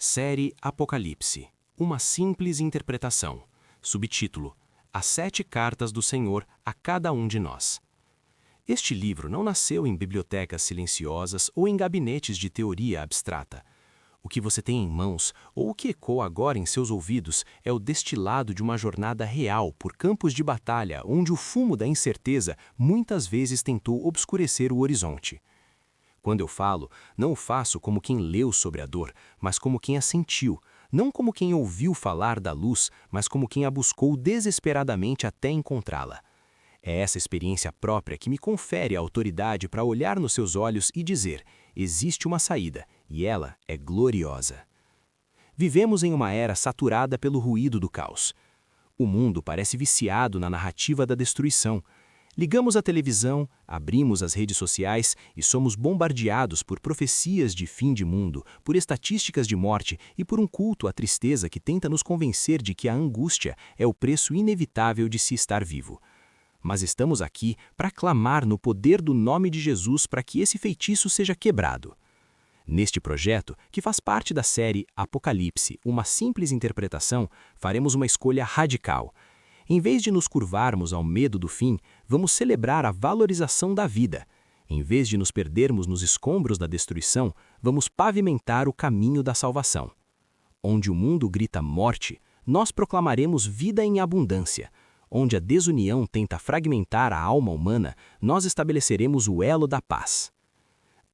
Série Apocalipse. Uma simples interpretação. Subtítulo: As 7 cartas do Senhor a cada um de nós. Este livro não nasceu em bibliotecas silenciosas ou em gabinetes de teoria abstrata. O que você tem em mãos, ou o que ecoa agora em seus ouvidos, é o destilado de uma jornada real por campos de batalha onde o fumo da incerteza muitas vezes tentou obscurecer o horizonte. Quando eu falo, não o faço como quem leu sobre a dor, mas como quem a sentiu, não como quem ouviu falar da luz, mas como quem a buscou desesperadamente até encontrá-la. É essa experiência própria que me confere a autoridade para olhar nos seus olhos e dizer: existe uma saída, e ela é gloriosa. Vivemos em uma era saturada pelo ruído do caos. O mundo parece viciado na narrativa da destruição. Ligamos a televisão, abrimos as redes sociais e somos bombardeados por profecias de fim de mundo, por estatísticas de morte e por um culto à tristeza que tenta nos convencer de que a angústia é o preço inevitável de se estar vivo. Mas estamos aqui para clamar no poder do nome de Jesus para que esse feitiço seja quebrado. Neste projeto, que faz parte da série Apocalipse, uma simples interpretação, faremos uma escolha radical. Em vez de nos curvarmos ao medo do fim, vamos celebrar a valorização da vida. Em vez de nos perdermos nos escombros da destruição, vamos pavimentar o caminho da salvação. Onde o mundo grita morte, nós proclamaremos vida em abundância. Onde a desunião tenta fragmentar a alma humana, nós estabeleceremos o elo da paz.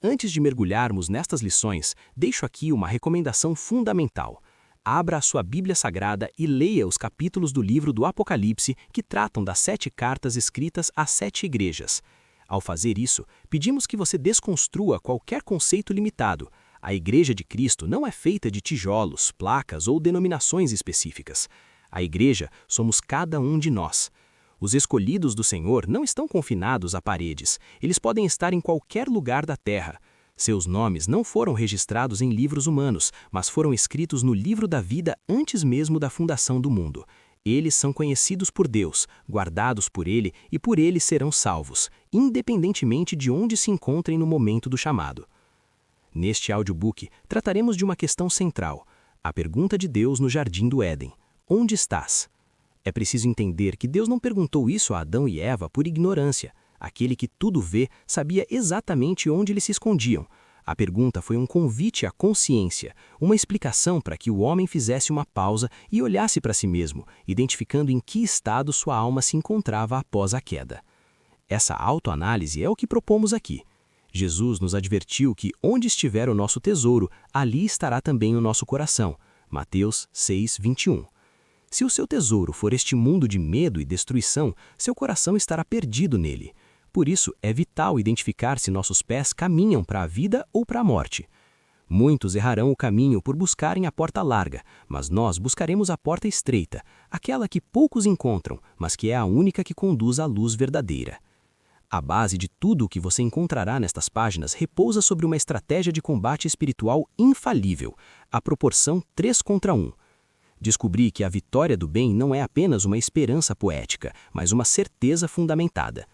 Antes de mergulharmos nestas lições, deixo aqui uma recomendação fundamental. Abra a sua Bíblia Sagrada e leia os capítulos do livro do Apocalipse que tratam das 7 cartas escritas às 7 igrejas. Ao fazer isso, pedimos que você desconstrua qualquer conceito limitado. A Igreja de Cristo não é feita de tijolos, placas ou denominações específicas. A Igreja somos cada um de nós. Os escolhidos do Senhor não estão confinados a paredes, eles podem estar em qualquer lugar da terra. Seus nomes não foram registrados em livros humanos, mas foram escritos no livro da vida antes mesmo da fundação do mundo. Eles são conhecidos por Deus, guardados por Ele e por Ele serão salvos, independentemente de onde se encontrem no momento do chamado. Neste audiobook, trataremos de uma questão central, a pergunta de Deus no Jardim do Éden: onde estás? É preciso entender que Deus não perguntou isso a Adão e Eva por ignorância. Aquele que tudo vê sabia exatamente onde eles se escondiam. A pergunta foi um convite à consciência, uma explicação para que o homem fizesse uma pausa e olhasse para si mesmo, identificando em que estado sua alma se encontrava após a queda. Essa autoanálise é o que propomos aqui. Jesus nos advertiu que onde estiver o nosso tesouro, ali estará também o nosso coração. Mateus 6:21. Se o seu tesouro for este mundo de medo e destruição, seu coração estará perdido nele. Por isso, é vital identificar se nossos pés caminham para a vida ou para a morte. Muitos errarão o caminho por buscarem a porta larga, mas nós buscaremos a porta estreita, aquela que poucos encontram, mas que é a única que conduz à luz verdadeira. A base de tudo o que você encontrará nestas páginas repousa sobre uma estratégia de combate espiritual infalível, a proporção 3:1. Descobri que a vitória do bem não é apenas uma esperança poética, mas uma certeza fundamentada.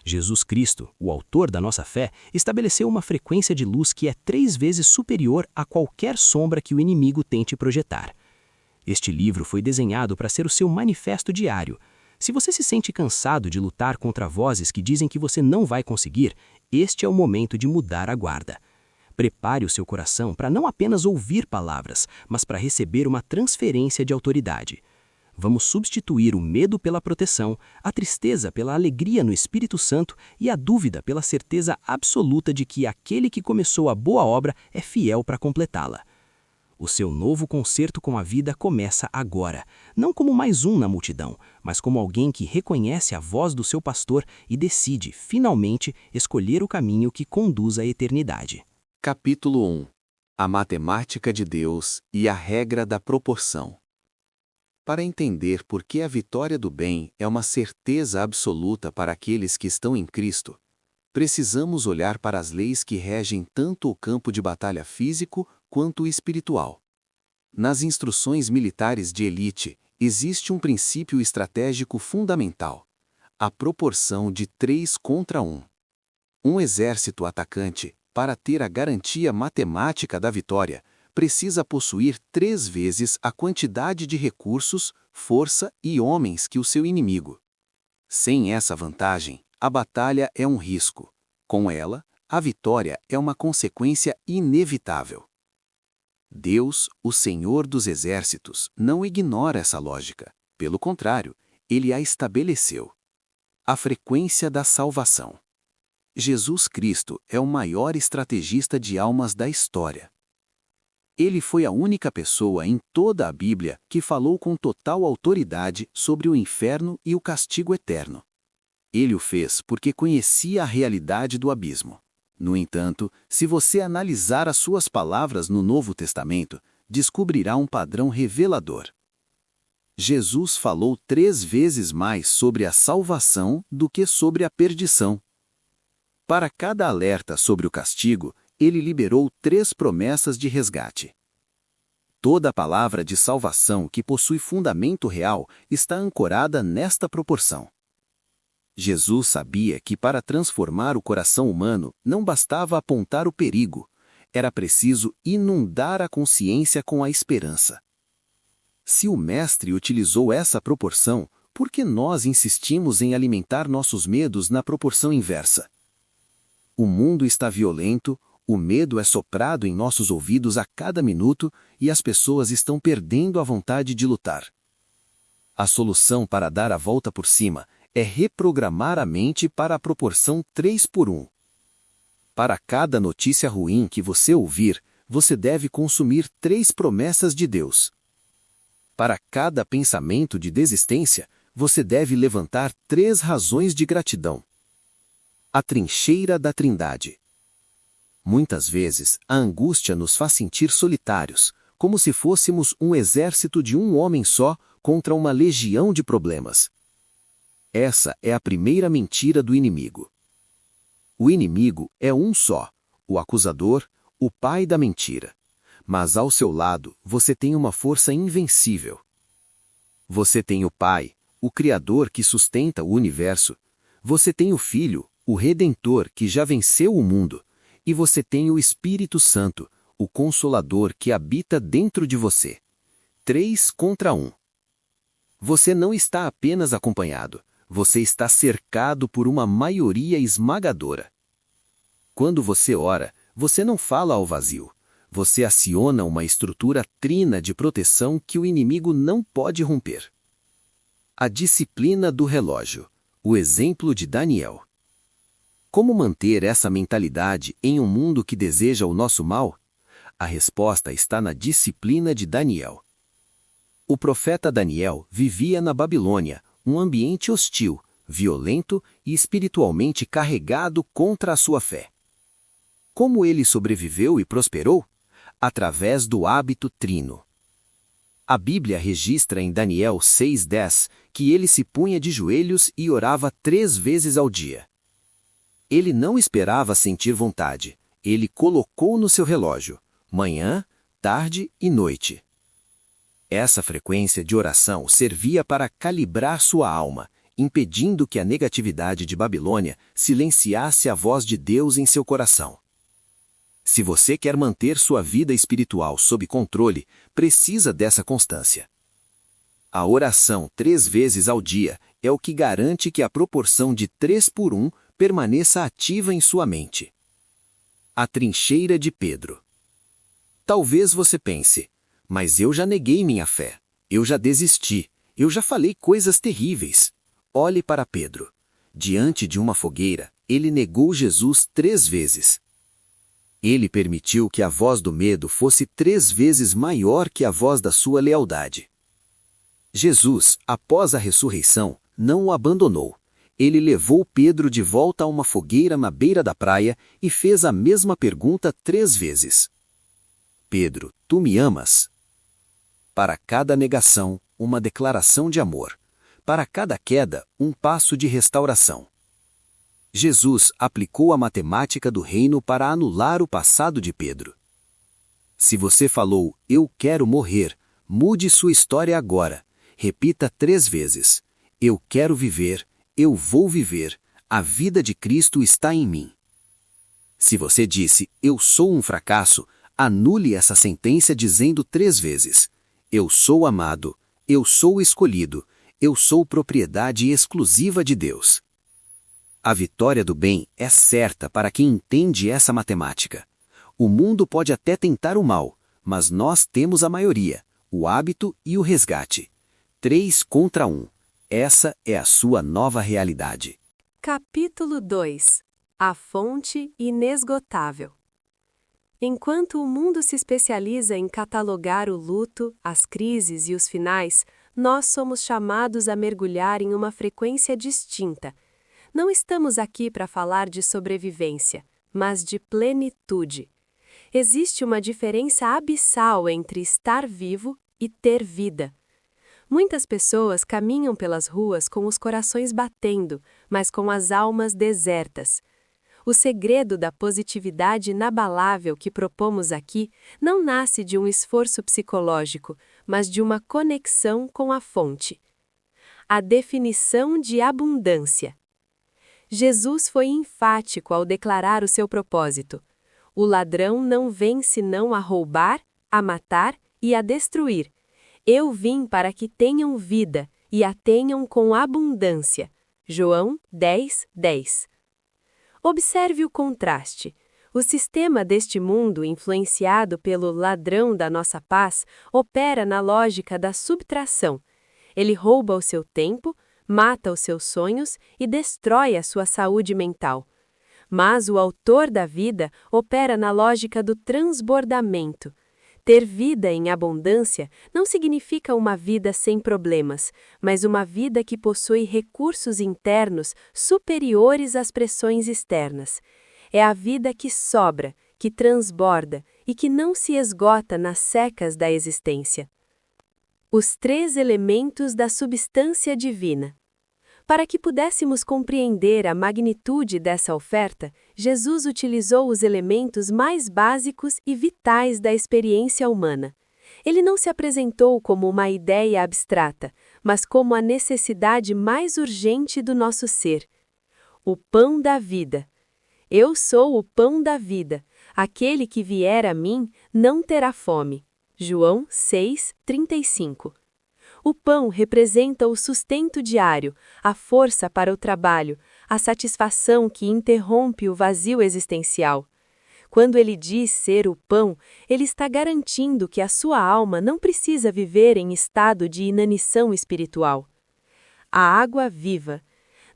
Jesus Cristo, o autor da nossa fé, estabeleceu uma frequência de luz que é 3 vezes superior a qualquer sombra que o inimigo tente projetar. Este livro foi desenhado para ser o seu manifesto diário. Se você se sente cansado de lutar contra vozes que dizem que você não vai conseguir, este é o momento de mudar a guarda. Prepare o seu coração para não apenas ouvir palavras, mas para receber uma transferência de autoridade. Vamos substituir o medo pela proteção, a tristeza pela alegria no Espírito Santo e a dúvida pela certeza absoluta de que aquele que começou a boa obra é fiel para completá-la. O seu novo concerto com a vida começa agora, não como mais um na multidão, mas como alguém que reconhece a voz do seu pastor e decide, finalmente, escolher o caminho que conduz à eternidade. Capítulo 1. A matemática de Deus e a regra da proporção. Para entender por que a vitória do bem é uma certeza absoluta para aqueles que estão em Cristo, precisamos olhar para as leis que regem tanto o campo de batalha físico quanto o espiritual. Nas instruções militares de elite, existe um princípio estratégico fundamental: a proporção de 3:1. Um exército atacante, para ter a garantia matemática da vitória, precisa possuir 3 vezes a quantidade de recursos, força e homens que o seu inimigo. Sem essa vantagem, a batalha é um risco. Com ela, a vitória é uma consequência inevitável. Deus, o Senhor dos Exércitos, não ignora essa lógica. Pelo contrário, ele a estabeleceu. A frequência da salvação. Jesus Cristo é o maior estrategista de almas da história. Ele foi a única pessoa em toda a Bíblia que falou com total autoridade sobre o inferno e o castigo eterno. Ele o fez porque conhecia a realidade do abismo. No entanto, se você analisar as suas palavras no Novo Testamento, descobrirá um padrão revelador. Jesus falou 3 vezes mais sobre a salvação do que sobre a perdição. Para cada alerta sobre o castigo, ele liberou 3 promessas de resgate. Toda a palavra de salvação que possui fundamento real está ancorada nesta proporção. Jesus sabia que para transformar o coração humano não bastava apontar o perigo, era preciso inundar a consciência com a esperança. Se o Mestre utilizou essa proporção, por que nós insistimos em alimentar nossos medos na proporção inversa? O mundo está violento, o medo é soprado em nossos ouvidos a cada minuto e as pessoas estão perdendo a vontade de lutar. A solução para dar a volta por cima é reprogramar a mente para a proporção 3:1. Para cada notícia ruim que você ouvir, você deve consumir 3 promessas de Deus. Para cada pensamento de desistência, você deve levantar 3 razões de gratidão. A trincheira da Trindade. Muitas vezes, a angústia nos faz sentir solitários, como se fôssemos um exército de um homem só contra uma legião de problemas. Essa é a primeira mentira do inimigo. O inimigo é um só, o acusador, o pai da mentira. Mas ao seu lado, você tem uma força invencível. Você tem o Pai, o Criador que sustenta o universo. Você tem o Filho, o Redentor que já venceu o mundo. E você tem o Espírito Santo, o Consolador que habita dentro de você. 3 contra 1. Você não está apenas acompanhado, você está cercado por uma maioria esmagadora. Quando você ora, você não fala ao vazio. Você aciona uma estrutura trina de proteção que o inimigo não pode romper. A disciplina do relógio. O exemplo de Daniel. Como manter essa mentalidade em um mundo que deseja o nosso mal? A resposta está na disciplina de Daniel. O profeta Daniel vivia na Babilônia, um ambiente hostil, violento e espiritualmente carregado contra a sua fé. Como ele sobreviveu e prosperou? Através do hábito trino. A Bíblia registra em Daniel 6:10 que ele se punha de joelhos e orava 3 vezes ao dia. Ele não esperava sentir vontade, ele colocou no seu relógio, manhã, tarde e noite. Essa frequência de oração servia para calibrar sua alma, impedindo que a negatividade de Babilônia silenciasse a voz de Deus em seu coração. Se você quer manter sua vida espiritual sob controle, precisa dessa constância. A oração 3 vezes ao dia é o que garante que a proporção de 3:1 permaneça ativa em sua mente. A trincheira de Pedro. Talvez você pense, mas eu já neguei minha fé, eu já desisti, eu já falei coisas terríveis. Olhe para Pedro. Diante de uma fogueira, ele negou Jesus 3 vezes. Ele permitiu que a voz do medo fosse 3 vezes maior que a voz da sua lealdade. Jesus, após a ressurreição, não o abandonou. Ele levou Pedro de volta a uma fogueira na beira da praia e fez a mesma pergunta 3 vezes. Pedro, tu me amas? Para cada negação, uma declaração de amor. Para cada queda, um passo de restauração. Jesus aplicou a matemática do reino para anular o passado de Pedro. Se você falou, eu quero morrer, mude sua história agora. Repita 3 vezes. Eu quero viver, eu vou viver, a vida de Cristo está em mim. Se você disse, eu sou um fracasso, Anule essa sentença dizendo 3 vezes: eu sou amado, eu sou escolhido, eu sou propriedade exclusiva de Deus. A vitória do bem é certa para quem entende essa matemática. O mundo pode até tentar o mal, mas nós temos a maioria, o hábito e o resgate. 3 contra 1. Essa é a sua nova realidade. Capítulo 2. A fonte inesgotável. Enquanto o mundo se especializa em catalogar o luto, as crises e os finais, nós somos chamados a mergulhar em uma frequência distinta. Não estamos aqui para falar de sobrevivência, mas de plenitude. Existe uma diferença abissal entre estar vivo e ter vida. Muitas pessoas caminham pelas ruas com os corações batendo, mas com as almas desertas. O segredo da positividade inabalável que propomos aqui não nasce de um esforço psicológico, mas de uma conexão com a fonte. A definição de abundância. Jesus foi enfático ao declarar o seu propósito. O ladrão não vem senão a roubar, a matar e a destruir. Eu vim para que tenham vida e a tenham com abundância. João 10:10. Observe o contraste. O sistema deste mundo, influenciado pelo ladrão da nossa paz, opera na lógica da subtração. Ele rouba o seu tempo, mata os seus sonhos e destrói a sua saúde mental. Mas o autor da vida opera na lógica do transbordamento. Ter vida em abundância não significa uma vida sem problemas, mas uma vida que possui recursos internos superiores às pressões externas. É a vida que sobra, que transborda e que não se esgota nas secas da existência. Os 3 elementos da substância divina. Para que pudéssemos compreender a magnitude dessa oferta, Jesus utilizou os elementos mais básicos e vitais da experiência humana. Ele não se apresentou como uma ideia abstrata, mas como a necessidade mais urgente do nosso ser. O pão da vida. Eu sou o pão da vida. Aquele que vier a mim não terá fome. João 6:35. O pão representa o sustento diário, a força para o trabalho, a satisfação que interrompe o vazio existencial. Quando ele diz ser o pão, ele está garantindo que a sua alma não precisa viver em estado de inanição espiritual. A água viva.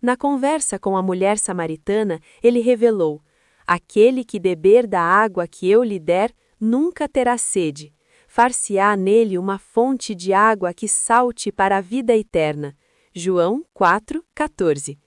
Na conversa com a mulher samaritana, ele revelou: aquele que beber da água que eu lhe der, nunca terá sede. Far-se-á nele uma fonte de água que salte para a vida eterna. João 4:14.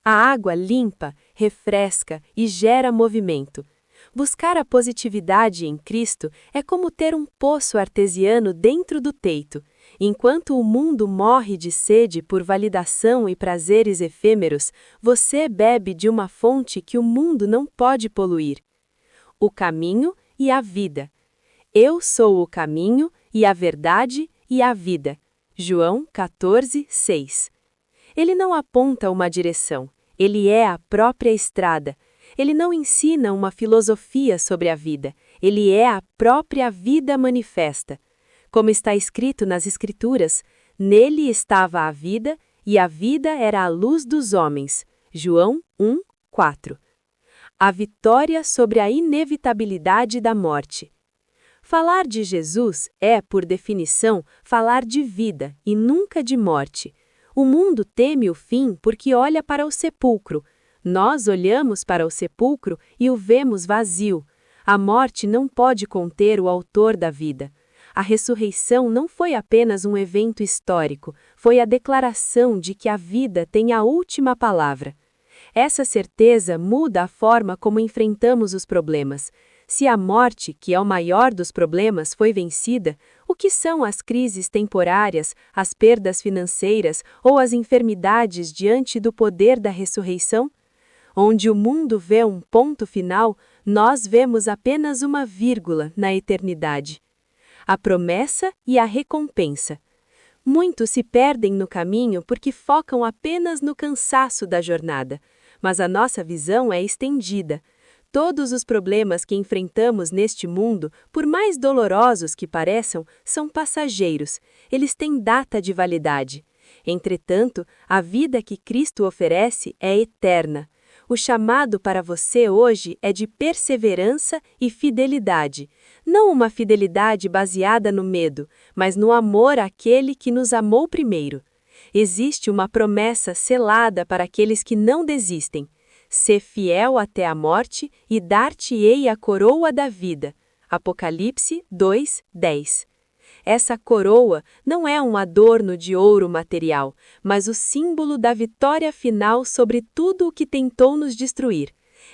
A água limpa, refresca e gera movimento. Buscar a positividade em Cristo é como ter um poço artesiano dentro do teito. Enquanto o mundo morre de sede por validação e prazeres efêmeros, você bebe de uma fonte que o mundo não pode poluir. O caminho e a vida. Eu sou o caminho e a verdade e a vida. João 14:6. Ele não aponta uma direção, ele é a própria estrada. Ele não ensina uma filosofia sobre a vida, ele é a própria vida manifesta. Como está escrito nas Escrituras, nele estava a vida e a vida era a luz dos homens. João 1:4. A vitória sobre a inevitabilidade da morte. Falar de Jesus é, por definição, falar de vida e nunca de morte. O mundo teme o fim porque olha para o sepulcro. Nós olhamos para o sepulcro e o vemos vazio. A morte não pode conter o autor da vida. A ressurreição não foi apenas um evento histórico, foi a declaração de que a vida tem a última palavra. Essa certeza muda a forma como enfrentamos os problemas. Se a morte, que é o maior dos problemas, foi vencida, o que são as crises temporárias, as perdas financeiras ou as enfermidades diante do poder da ressurreição? Onde o mundo vê um ponto final, nós vemos apenas uma vírgula na eternidade. A promessa e a recompensa. Muitos se perdem no caminho porque focam apenas no cansaço da jornada, mas a nossa visão é estendida. Todos os problemas que enfrentamos neste mundo, por mais dolorosos que pareçam, são passageiros. Eles têm data de validade. Entretanto, a vida que Cristo oferece é eterna. O chamado para você hoje é de perseverança e fidelidade. Não uma fidelidade baseada no medo, mas no amor àquele que nos amou primeiro. Existe uma promessa selada para aqueles que não desistem. Sê fiel até a morte e dar-te-ei a coroa da vida. Apocalipse 2:10. Essa coroa não é um adorno de ouro material, mas o símbolo da vitória final sobre tudo o que tentou nos destruir.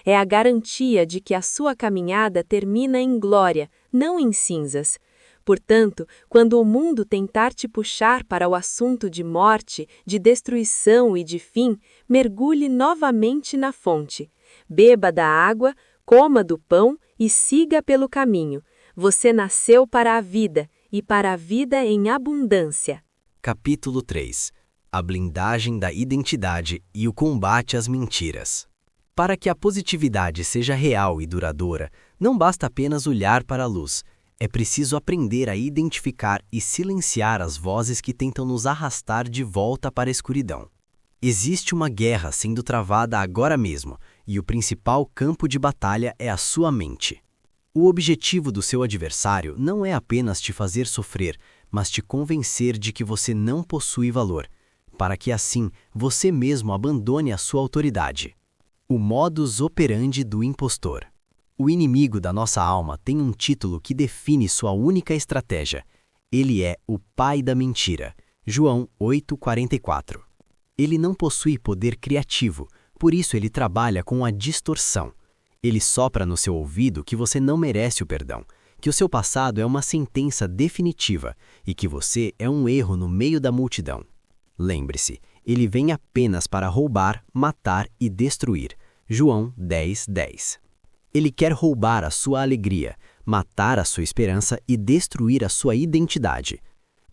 É a garantia de que a sua caminhada termina em glória, não em cinzas. Portanto, quando o mundo tentar te puxar para o assunto de morte, de destruição e de fim, mergulhe novamente na fonte. Beba da água, coma do pão e siga pelo caminho. Você nasceu para a vida, e para a vida em abundância. Capítulo 3. A blindagem da identidade e o combate às mentiras. Para que a positividade seja real e duradoura, não basta apenas olhar para a luz. É preciso aprender a identificar e silenciar as vozes que tentam nos arrastar de volta para a escuridão. Existe uma guerra sendo travada agora mesmo, e o principal campo de batalha é a sua mente. O objetivo do seu adversário não é apenas te fazer sofrer, mas te convencer de que você não possui valor, para que assim você mesmo abandone a sua autoridade. O modus operandi do impostor. O inimigo da nossa alma tem um título que define sua única estratégia. Ele é o pai da mentira. João 8:44. Ele não possui poder criativo, por isso ele trabalha com a distorção. Ele sopra no seu ouvido que você não merece o perdão, que o seu passado é uma sentença definitiva e que você é um erro no meio da multidão. Lembre-se, ele vem apenas para roubar, matar e destruir. João 10:10. Ele quer roubar a sua alegria, matar a sua esperança e destruir a sua identidade.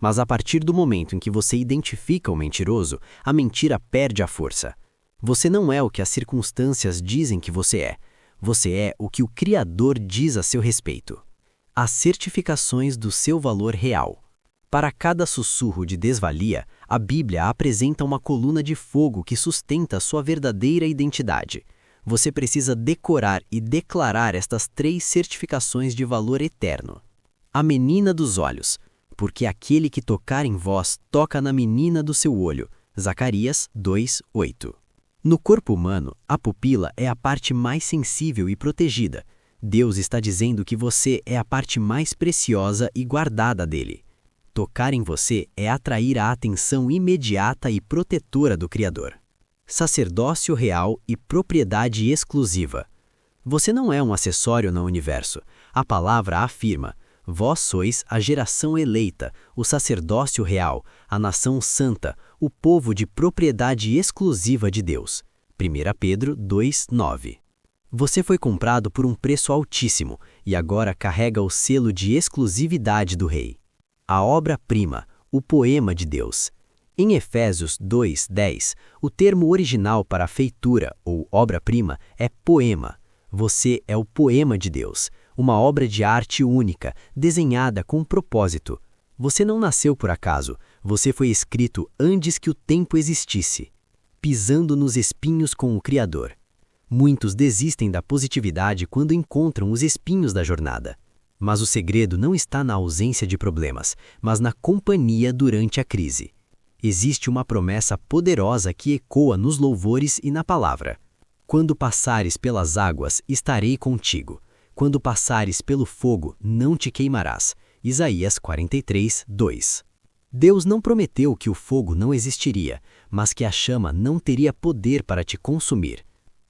Mas a partir do momento em que você identifica o mentiroso, a mentira perde a força. Você não é o que as circunstâncias dizem que você é. Você é o que o Criador diz a seu respeito. As certificações do seu valor real. Para cada sussurro de desvalia, a Bíblia apresenta uma coluna de fogo que sustenta sua verdadeira identidade. Você precisa decorar e declarar estas 3 certificações de valor eterno. A menina dos olhos, porque aquele que tocar em vós toca na menina do seu olho. Zacarias 2:8. No corpo humano, a pupila é a parte mais sensível e protegida. Deus está dizendo que você é a parte mais preciosa e guardada dele. Tocar em você é atrair a atenção imediata e protetora do Criador. Sacerdócio real e propriedade exclusiva. Você não é um acessório no universo. A palavra afirma: vós sois a geração eleita, o sacerdócio real, a nação santa, o povo de propriedade exclusiva de Deus. 1 Pedro 2:9. Você foi comprado por um preço altíssimo e agora carrega o selo de exclusividade do Rei. A obra-prima, o poema de Deus. Em Efésios 2:10, o termo original para feitura ou obra-prima é poema. Você é o poema de Deus, uma obra de arte única, desenhada com propósito. Você não nasceu por acaso, você foi escrito antes que o tempo existisse, pisando nos espinhos com o Criador. Muitos desistem da positividade quando encontram os espinhos da jornada. Mas o segredo não está na ausência de problemas, mas na companhia durante a crise. Existe uma promessa poderosa que ecoa nos louvores e na palavra. Quando passares pelas águas, estarei contigo. Quando passares pelo fogo, não te queimarás. Isaías 43:2. Deus não prometeu que o fogo não existiria, mas que a chama não teria poder para te consumir.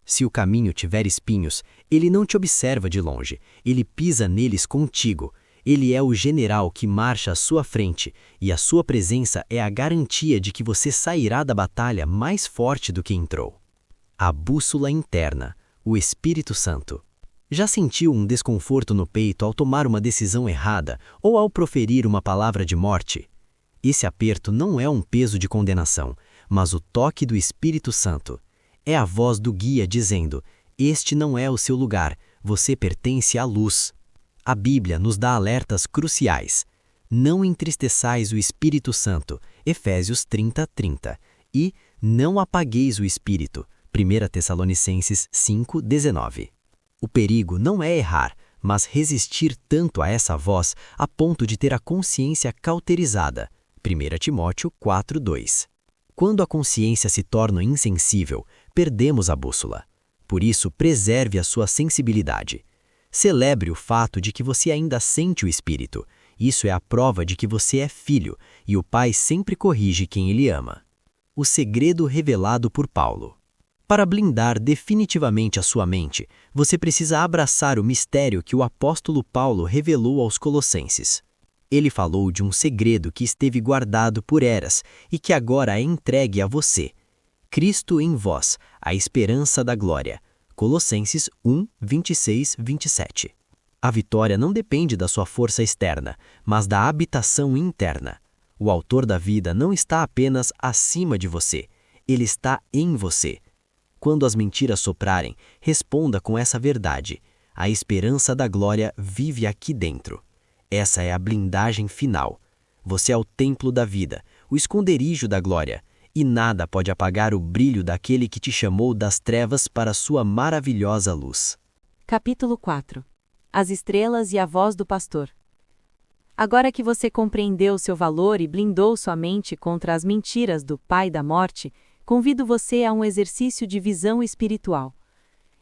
Se o caminho tiver espinhos, ele não te observa de longe, ele pisa neles contigo. Ele é o general que marcha à sua frente, e a sua presença é a garantia de que você sairá da batalha mais forte do que entrou. A bússola interna, o Espírito Santo. Já sentiu um desconforto no peito ao tomar uma decisão errada ou ao proferir uma palavra de morte? Esse aperto não é um peso de condenação, mas o toque do Espírito Santo. É a voz do guia dizendo: este não é o seu lugar, Você pertence à luz. A Bíblia nos dá alertas cruciais. Não entristeçais o Espírito Santo, Efésios 30:30. E não apagueis o Espírito, 1 Tessalonicenses 5:19. O perigo não é errar, mas resistir tanto a essa voz a ponto de ter a consciência cauterizada, 1 Timóteo 4:2. Quando a consciência se torna insensível, perdemos a bússola. Por isso, preserve a sua sensibilidade. Celebre o fato de que você ainda sente o Espírito. Isso é a prova de que você é filho, e o Pai sempre corrige quem ele ama. O segredo revelado por Paulo. Para blindar definitivamente a sua mente, você precisa abraçar o mistério que o apóstolo Paulo revelou aos Colossenses. Ele falou de um segredo que esteve guardado por eras e que agora é entregue a você. Cristo em vós, a esperança da glória. Colossenses 1:26-27. A vitória não depende da sua força externa, mas da habitação interna. O autor da vida não está apenas acima de você, ele está em você. Quando as mentiras soprarem, responda com essa verdade. A esperança da glória vive aqui dentro. Essa é a blindagem final. Você é o templo da vida, o esconderijo da glória, e nada pode apagar o brilho daquele que te chamou das trevas para a sua maravilhosa luz. Capítulo 4. As estrelas e a voz do pastor. Agora que você compreendeu seu valor e blindou sua mente contra as mentiras do pai da morte, convido você a um exercício de visão espiritual.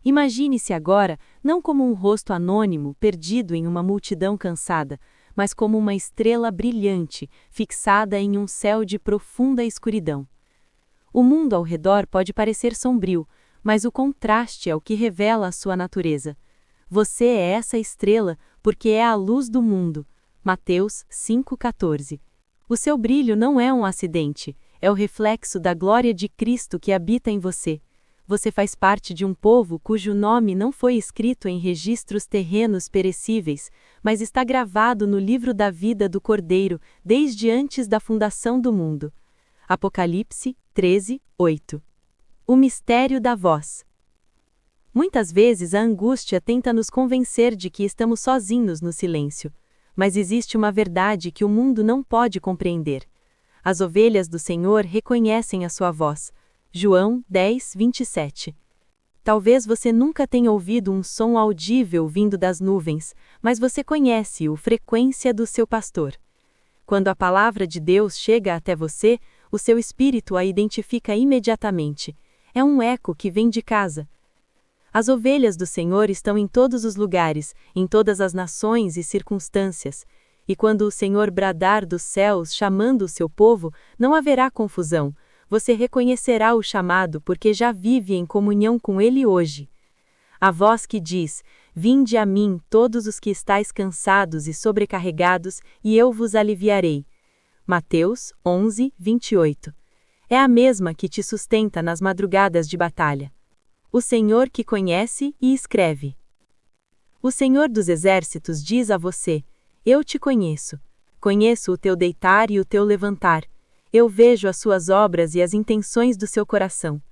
Imagine-se agora não como um rosto anônimo perdido em uma multidão cansada, mas como uma estrela brilhante fixada em um céu de profunda escuridão. O mundo ao redor pode parecer sombrio, mas o contraste é o que revela a sua natureza. Você é essa estrela porque é a luz do mundo. Mateus 5,14. O seu brilho não é um acidente, é o reflexo da glória de Cristo que habita em você. Você faz parte de um povo cujo nome não foi escrito em registros terrenos perecíveis, mas está gravado no livro da vida do Cordeiro desde antes da fundação do mundo. Apocalipse 13:8. O mistério da voz. Muitas vezes a angústia tenta nos convencer de que estamos sozinhos no silêncio, mas existe uma verdade que o mundo não pode compreender. As ovelhas do Senhor reconhecem a sua voz. João 10:27. Talvez você nunca tenha ouvido um som audível vindo das nuvens, mas você conhece a frequência do seu pastor. Quando a palavra de Deus chega até você, o seu espírito a identifica imediatamente. É um eco que vem de casa. As ovelhas do Senhor estão em todos os lugares, em todas as nações e circunstâncias. E quando o Senhor bradar dos céus chamando o seu povo, não haverá confusão. Você reconhecerá o chamado porque já vive em comunhão com ele hoje. A voz que diz: "Vinde a mim, todos os que estáis cansados e sobrecarregados, e eu vos aliviarei." Mateus 11:28. É a mesma que te sustenta nas madrugadas de batalha. O Senhor que conhece e escreve. O Senhor dos Exércitos diz a você: "Eu te conheço. Conheço o teu deitar e o teu levantar. Eu vejo as suas obras e as intenções do seu coração."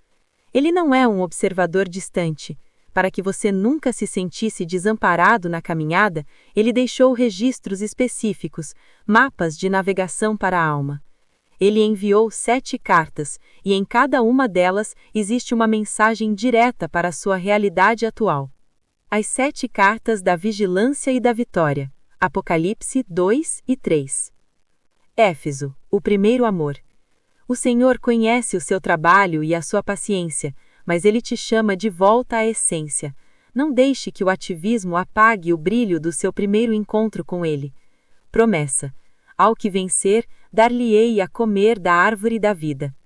Ele não é um observador distante. Para que você nunca se sentisse desamparado na caminhada, ele deixou registros específicos, mapas de navegação para a alma. Ele enviou 7 cartas, e em cada uma delas existe uma mensagem direta para a sua realidade atual. As 7 cartas da vigilância e da vitória. Apocalipse 2 e 3. Éfeso, o primeiro amor. O Senhor conhece o seu trabalho e a sua paciência, mas ele te chama de volta à essência. Não deixe que o ativismo apague o brilho do seu primeiro encontro com ele. Promessa: ao que vencer, dar-lhe-ei a comer da árvore da vida.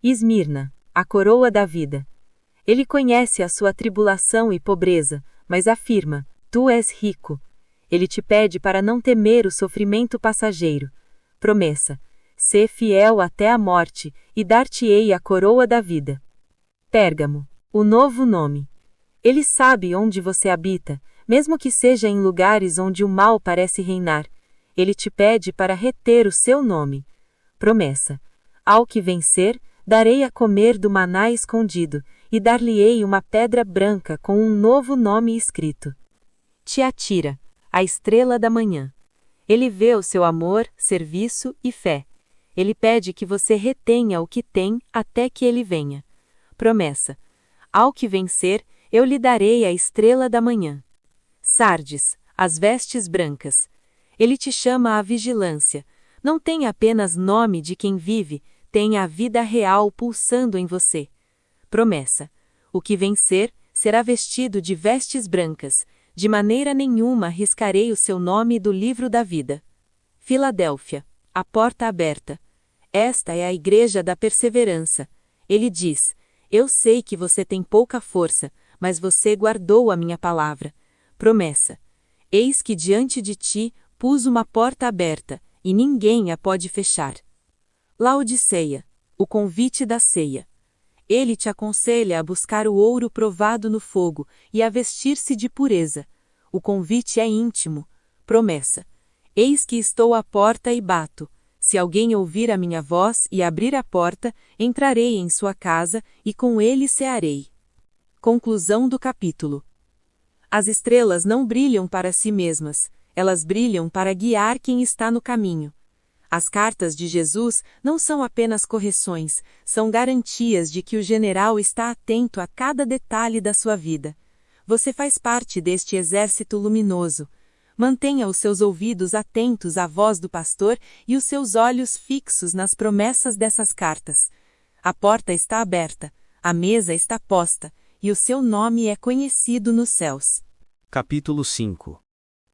Esmirna, a coroa da vida. Ele conhece a sua tribulação e pobreza, mas afirma: tu és rico. Ele te pede para não temer o sofrimento passageiro. Promessa: sê fiel até a morte, e dar-te-ei a coroa da vida. Pérgamo, o novo nome. Ele sabe onde você habita, mesmo que seja em lugares onde o mal parece reinar. Ele te pede para reter o seu nome. Promessa: ao que vencer, darei a comer do maná escondido, e dar-lhe-ei uma pedra branca com um novo nome escrito. Tiatira, a estrela da manhã. Ele vê o seu amor, serviço e fé. Ele pede que você retenha o que tem até que ele venha. Promessa: ao que vencer, eu lhe darei a estrela da manhã. Sardes, as vestes brancas. Ele te chama à vigilância. Não tem apenas nome de quem vive, tem a vida real pulsando em você. Promessa: o que vencer será vestido de vestes brancas. De maneira nenhuma riscarei o seu nome do livro da vida. Filadélfia, a porta aberta. Esta é a igreja da perseverança. Ele diz: eu sei que você tem pouca força, mas você guardou a minha palavra. Promessa: eis que diante de ti pus uma porta aberta, e ninguém a pode fechar. Laodiceia, o convite da ceia. Ele te aconselha a buscar o ouro provado no fogo e a vestir-se de pureza. O convite é íntimo. Promessa: eis que estou à porta e bato. Se alguém ouvir a minha voz e abrir a porta, entrarei em sua casa e com ele cearei. Conclusão do capítulo. As estrelas não brilham para si mesmas, elas brilham para guiar quem está no caminho. As cartas de Jesus não são apenas correções, são garantias de que o general está atento a cada detalhe da sua vida. Você faz parte deste exército luminoso. Mantenha os seus ouvidos atentos à voz do pastor e os seus olhos fixos nas promessas dessas cartas. A porta está aberta, a mesa está posta, e o seu nome é conhecido nos céus. Capítulo 5.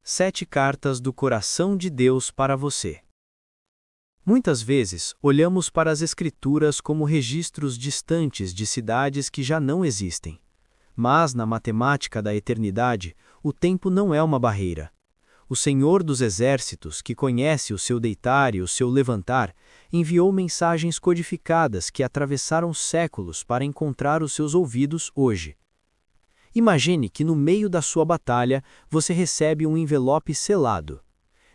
7 cartas do coração de Deus para você. Muitas vezes, olhamos para as Escrituras como registros distantes de cidades que já não existem. Mas, na matemática da eternidade, o tempo não é uma barreira. O Senhor dos Exércitos, que conhece o seu deitar e o seu levantar, enviou mensagens codificadas que atravessaram séculos para encontrar os seus ouvidos hoje. Imagine que no meio da sua batalha você recebe um envelope selado.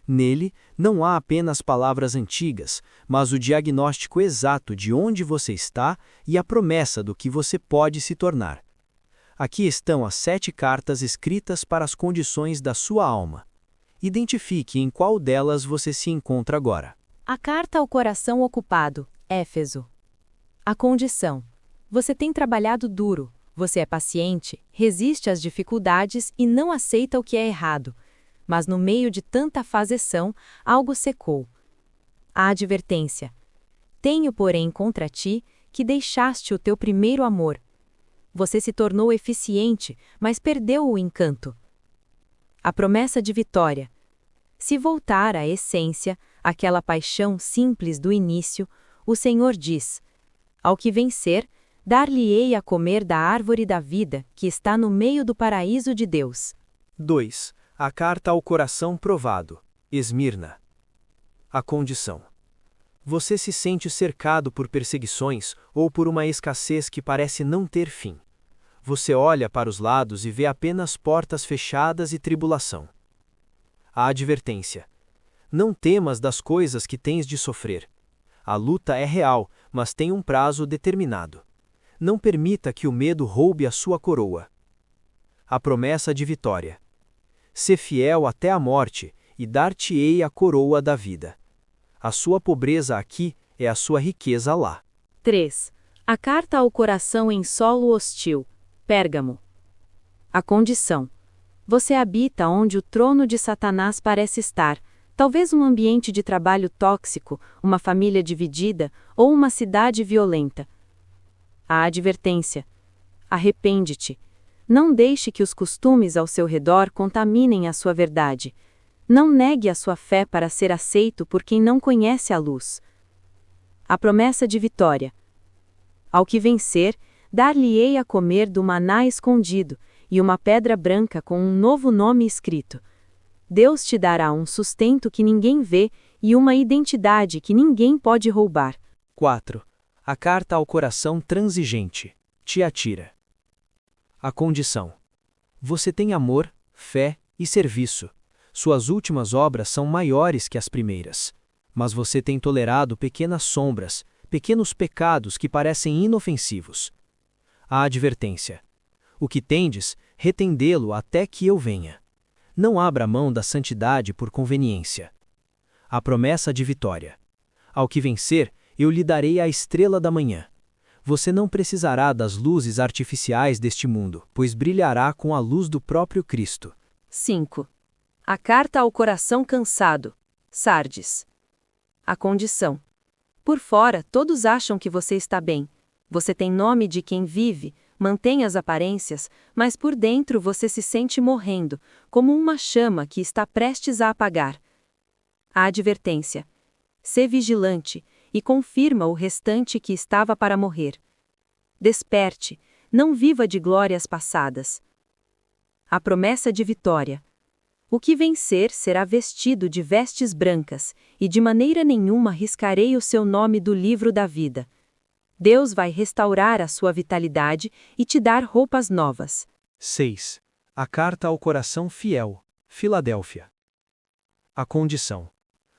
Nele, não há apenas palavras antigas, mas o diagnóstico exato de onde você está e a promessa do que você pode se tornar. Aqui estão as 7 cartas escritas para as condições da sua alma. Identifique em qual delas você se encontra agora. A carta ao coração ocupado, Éfeso. A condição: você tem trabalhado duro, você é paciente, resiste às dificuldades e não aceita o que é errado. Mas no meio de tanta fazeção, algo secou. A advertência: tenho, porém, contra ti, que deixaste o teu primeiro amor. Você se tornou eficiente, mas perdeu o encanto. A promessa de vitória: se voltar à essência, aquela paixão simples do início, o Senhor diz: ao que vencer, dar-lhe-ei a comer da árvore da vida, que está no meio do paraíso de Deus. 2. A carta ao coração provado, Esmirna. A condição: você se sente cercado por perseguições ou por uma escassez que parece não ter fim. Você olha para os lados e vê apenas portas fechadas e tribulação. A advertência: não temas das coisas que tens de sofrer. A luta é real, mas tem um prazo determinado. Não permita que o medo roube a sua coroa. A promessa de vitória: sê fiel até a morte, e dar-te-ei a coroa da vida. A sua pobreza aqui é a sua riqueza lá. 3. A carta ao coração em solo hostil, Pérgamo. A condição: você habita onde o trono de Satanás parece estar, talvez um ambiente de trabalho tóxico, uma família dividida ou uma cidade violenta. A advertência: arrepende-te. Não deixe que os costumes ao seu redor contaminem a sua verdade. Não negue a sua fé para ser aceito por quem não conhece a luz. A promessa de vitória: ao que vencer, dar-lhe-ei a comer do maná escondido, e uma pedra branca com um novo nome escrito. Deus te dará um sustento que ninguém vê e uma identidade que ninguém pode roubar. 4. A carta ao coração transigente, Tiatira. A condição: você tem amor, fé e serviço. Suas últimas obras são maiores que as primeiras. Mas você tem tolerado pequenas sombras, pequenos pecados que parecem inofensivos. A advertência: o que tendes, retendê-lo até que eu venha. Não abra mão da santidade por conveniência. A promessa de vitória. Ao que vencer, eu lhe darei a estrela da manhã. Você não precisará das luzes artificiais deste mundo, pois brilhará com a luz do próprio Cristo. 5. A carta ao coração cansado. Sardes. A condição. Por fora, todos acham que você está bem. Você tem nome de quem vive, mantém as aparências, mas por dentro você se sente morrendo, como uma chama que está prestes a apagar. A advertência. Sê vigilante e confirma o restante que estava para morrer. Desperte, não viva de glórias passadas. A promessa de vitória. O que vencer será vestido de vestes brancas, e de maneira nenhuma riscarei o seu nome do livro da vida. Deus vai restaurar a sua vitalidade e te dar roupas novas. 6. A carta ao coração fiel. Filadélfia. A condição.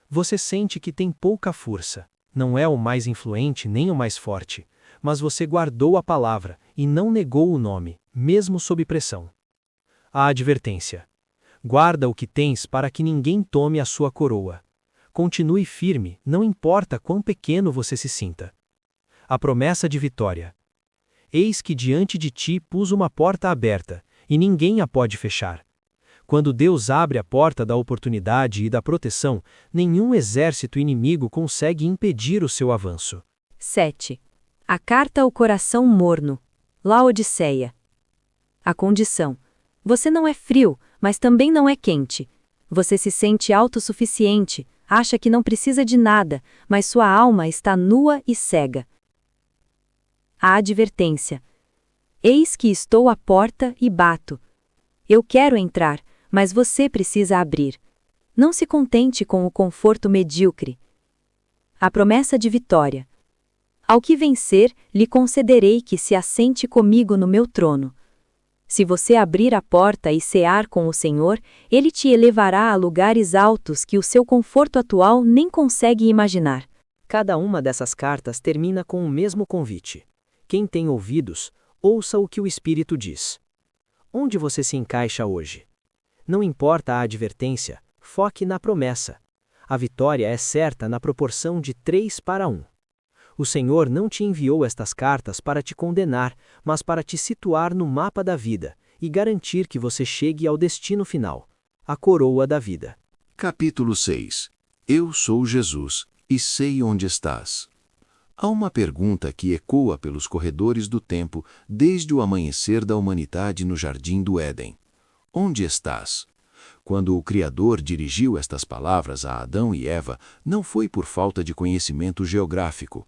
Você sente que tem pouca força. Não é o mais influente nem o mais forte, mas você guardou a palavra e não negou o nome, mesmo sob pressão. A advertência. Guarda o que tens para que ninguém tome a sua coroa. Continue firme, não importa quão pequeno você se sinta. A promessa de vitória. Eis que diante de ti pus uma porta aberta, e ninguém a pode fechar. Quando Deus abre a porta da oportunidade e da proteção, nenhum exército inimigo consegue impedir o seu avanço. 7. A carta ao coração morno. Laodiceia. A condição. Você não é frio, mas também não é quente. Você se sente autossuficiente, acha que não precisa de nada, mas sua alma está nua e cega. A advertência. Eis que estou à porta e bato. Eu quero entrar, mas você precisa abrir. Não se contente com o conforto medíocre. A promessa de vitória. Ao que vencer, lhe concederei que se assente comigo no meu trono. Se você abrir a porta e cear com o Senhor, Ele te elevará a lugares altos que o seu conforto atual nem consegue imaginar. Cada uma dessas cartas termina com o mesmo convite. Quem tem ouvidos, ouça o que o Espírito diz. Onde você se encaixa hoje? Não importa a advertência, foque na promessa. A vitória é certa na proporção de 3-1. O Senhor não te enviou estas cartas para te condenar, mas para te situar no mapa da vida e garantir que você chegue ao destino final, a coroa da vida. Capítulo 6. Eu sou Jesus, e sei onde estás. Há uma pergunta que ecoa pelos corredores do tempo desde o amanhecer da humanidade no Jardim do Éden. Onde estás? Quando o Criador dirigiu estas palavras a Adão e Eva, não foi por falta de conhecimento geográfico.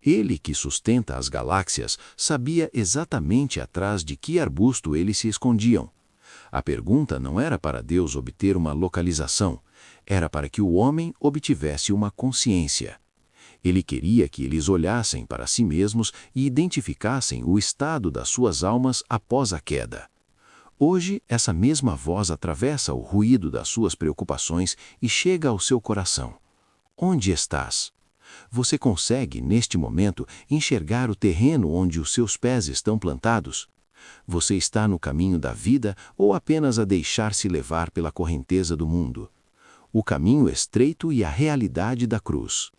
Ele, que sustenta as galáxias, sabia exatamente atrás de que arbusto eles se escondiam. A pergunta não era para Deus obter uma localização, era para que o homem obtivesse uma consciência. Ele queria que eles olhassem para si mesmos e identificassem o estado das suas almas após a queda. Hoje, essa mesma voz atravessa o ruído das suas preocupações e chega ao seu coração. Onde estás? Você consegue, neste momento, enxergar o terreno onde os seus pés estão plantados? Você está no caminho da vida ou apenas a deixar-se levar pela correnteza do mundo? O caminho estreito e a realidade da cruz.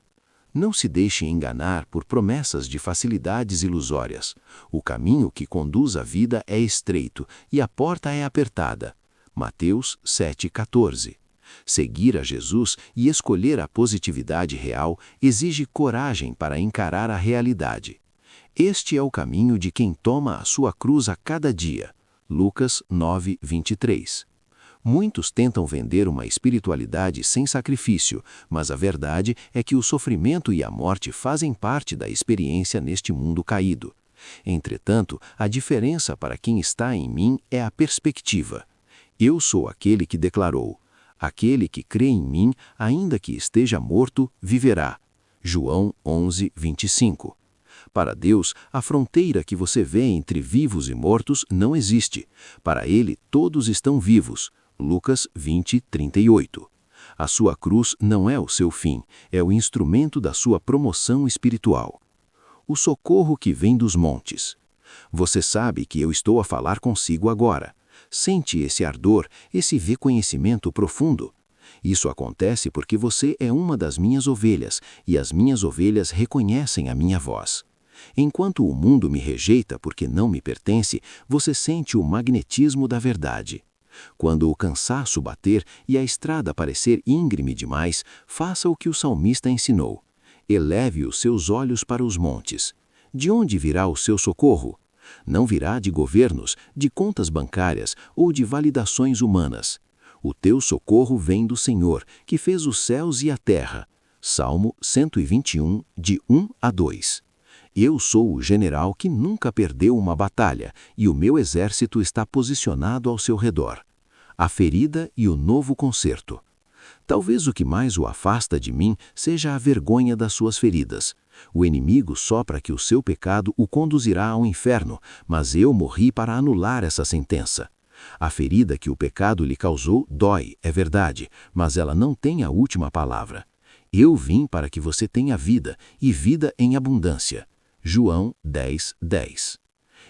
Não se deixe enganar por promessas de facilidades ilusórias. O caminho que conduz à vida é estreito e a porta é apertada. Mateus 7,14. Seguir a Jesus e escolher a positividade real exige coragem para encarar a realidade. Este é o caminho de quem toma a sua cruz a cada dia. Lucas 9:23. Muitos tentam vender uma espiritualidade sem sacrifício, mas a verdade é que o sofrimento e a morte fazem parte da experiência neste mundo caído. Entretanto, a diferença para quem está em mim é a perspectiva. Eu sou aquele que declarou: aquele que crê em mim, ainda que esteja morto, viverá. João 11:25. Para Deus, a fronteira que você vê entre vivos e mortos não existe. Para Ele, todos estão vivos. Lucas 20:38. A sua cruz não é o seu fim, é o instrumento da sua promoção espiritual. O socorro que vem dos montes. Você sabe que eu estou a falar consigo agora. Sente esse ardor, esse reconhecimento profundo. Isso acontece porque você é uma das minhas ovelhas, e as minhas ovelhas reconhecem a minha voz. Enquanto o mundo me rejeita porque não me pertence, você sente o magnetismo da verdade. Quando o cansaço bater e a estrada parecer íngreme demais, faça o que o salmista ensinou. Eleve os seus olhos para os montes. De onde virá o seu socorro? Não virá de governos, de contas bancárias ou de validações humanas. O teu socorro vem do Senhor, que fez os céus e a terra. Salmo 121, de 1 a 2. Eu sou o general que nunca perdeu uma batalha, e o meu exército está posicionado ao seu redor. A ferida e o novo concerto. Talvez o que mais o afasta de mim seja a vergonha das suas feridas. O inimigo sopra que o seu pecado o conduzirá ao inferno, mas eu morri para anular essa sentença. A ferida que o pecado lhe causou dói, é verdade, mas ela não tem a última palavra. Eu vim para que você tenha vida, e vida em abundância. João 10, 10.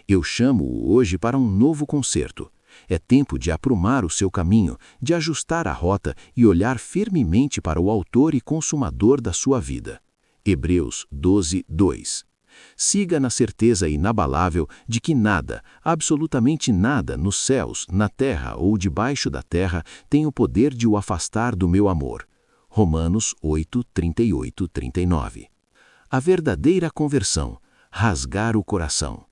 Eu chamo-o hoje para um novo concerto. É tempo de aprumar o seu caminho, de ajustar a rota e olhar firmemente para o autor e consumador da sua vida. Hebreus 12, 2. Siga na certeza inabalável de que nada, absolutamente nada, nos céus, na terra ou debaixo da terra, tem o poder de o afastar do meu amor. Romanos 8, 38, 39. A verdadeira conversão, rasgar o coração.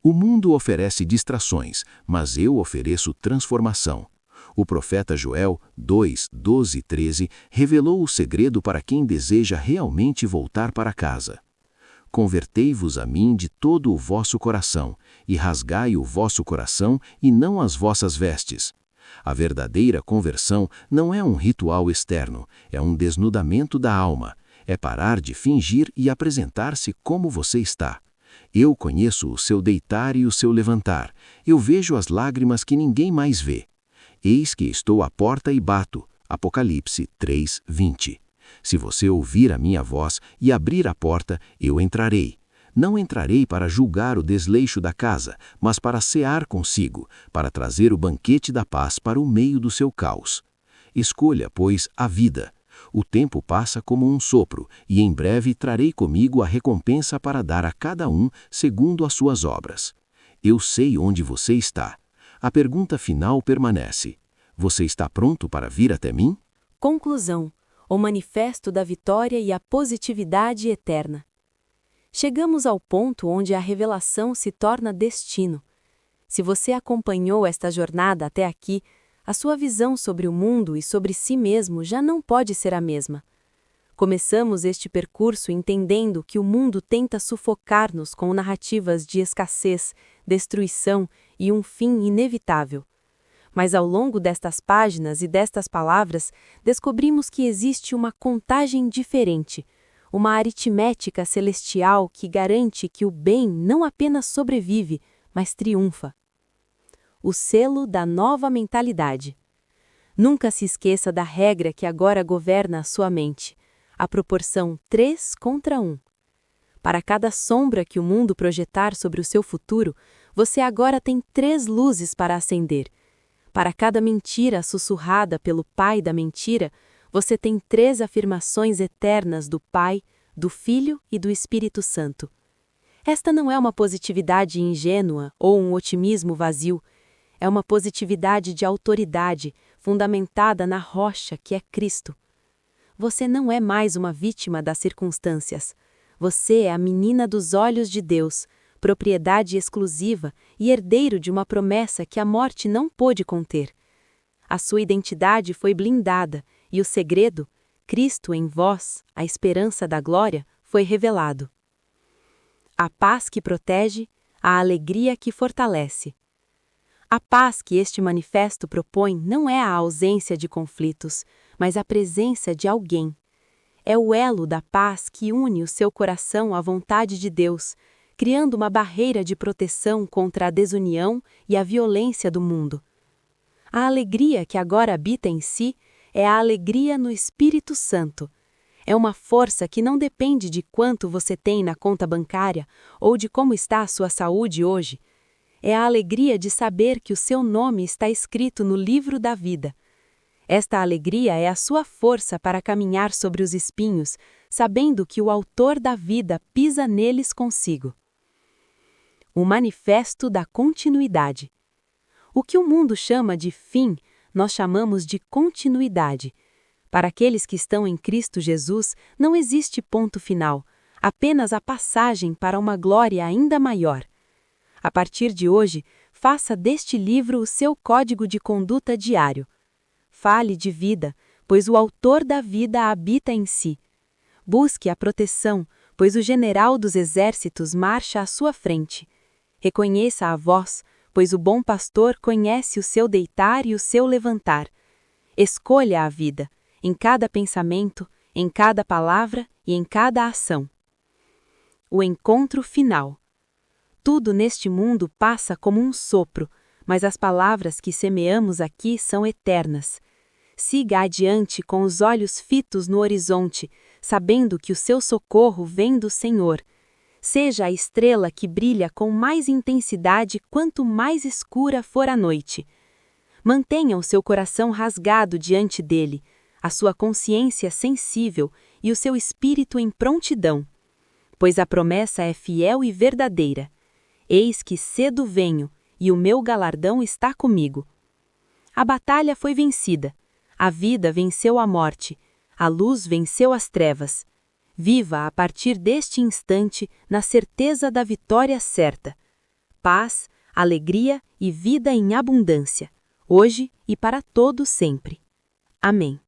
O mundo oferece distrações, mas eu ofereço transformação. O profeta Joel 2, 12 e 13 revelou o segredo para quem deseja realmente voltar para casa. Convertei-vos a mim de todo o vosso coração, e rasgai o vosso coração e não as vossas vestes. A verdadeira conversão não é um ritual externo, é um desnudamento da alma, é parar de fingir e apresentar-se como você está. Eu conheço o seu deitar e o seu levantar, eu vejo as lágrimas que ninguém mais vê. Eis que estou à porta e bato. Apocalipse 3, 20. Se você ouvir a minha voz e abrir a porta, eu entrarei. Não entrarei para julgar o desleixo da casa, mas para cear consigo, para trazer o banquete da paz para o meio do seu caos. Escolha, pois, a vida. O tempo passa como um sopro, e em breve trarei comigo a recompensa para dar a cada um segundo as suas obras. Eu sei onde você está. A pergunta final permanece. Você está pronto para vir até mim? Conclusão: o manifesto da vitória e a positividade eterna. Chegamos ao ponto onde a revelação se torna destino. Se você acompanhou esta jornada até aqui, a sua visão sobre o mundo e sobre si mesmo já não pode ser a mesma. Começamos este percurso entendendo que o mundo tenta sufocar-nos com narrativas de escassez, destruição e um fim inevitável. Mas ao longo destas páginas e destas palavras, descobrimos que existe uma contagem diferente, uma aritmética celestial que garante que o bem não apenas sobrevive, mas triunfa. O selo da nova mentalidade. Nunca se esqueça da regra que agora governa a sua mente, a proporção 3:1. Para cada sombra que o mundo projetar sobre o seu futuro, você agora tem 3 luzes para acender. Para cada mentira sussurrada pelo pai da mentira, você tem 3 afirmações eternas do Pai, do Filho e do Espírito Santo. Esta não é uma positividade ingênua ou um otimismo vazio. É uma positividade de autoridade, fundamentada na rocha que é Cristo. Você não é mais uma vítima das circunstâncias. Você é a menina dos olhos de Deus, propriedade exclusiva e herdeiro de uma promessa que a morte não pôde conter. A sua identidade foi blindada e o segredo, Cristo em vós, a esperança da glória, foi revelado. A paz que protege, a alegria que fortalece. A paz que este manifesto propõe não é a ausência de conflitos, mas a presença de alguém. É o elo da paz que une o seu coração à vontade de Deus, criando uma barreira de proteção contra a desunião e a violência do mundo. A alegria que agora habita em si é a alegria no Espírito Santo. É uma força que não depende de quanto você tem na conta bancária ou de como está a sua saúde hoje. é a alegria de saber que o seu nome está escrito no livro da vida. Esta alegria é a sua força para caminhar sobre os espinhos, sabendo que o Autor da vida pisa neles consigo. O manifesto da continuidade. O que o mundo chama de fim, nós chamamos de continuidade. Para aqueles que estão em Cristo Jesus, não existe ponto final, apenas a passagem para uma glória ainda maior. A partir de hoje, faça deste livro o seu código de conduta diário. Fale de vida, pois o Autor da vida habita em si. Busque a proteção, pois o general dos exércitos marcha à sua frente. Reconheça a voz, pois o bom pastor conhece o seu deitar e o seu levantar. Escolha a vida, em cada pensamento, em cada palavra e em cada ação. O encontro final. Tudo neste mundo passa como um sopro, mas as palavras que semeamos aqui são eternas. Siga adiante com os olhos fitos no horizonte, sabendo que o seu socorro vem do Senhor. Seja a estrela que brilha com mais intensidade quanto mais escura for a noite. Mantenha o seu coração rasgado diante dele, a sua consciência sensível e o seu espírito em prontidão. Pois a promessa é fiel e verdadeira. Eis que cedo venho, e o meu galardão está comigo. A batalha foi vencida. A vida venceu a morte. A luz venceu as trevas. Viva a partir deste instante na certeza da vitória certa. Paz, alegria e vida em abundância, hoje e para todo sempre. Amém.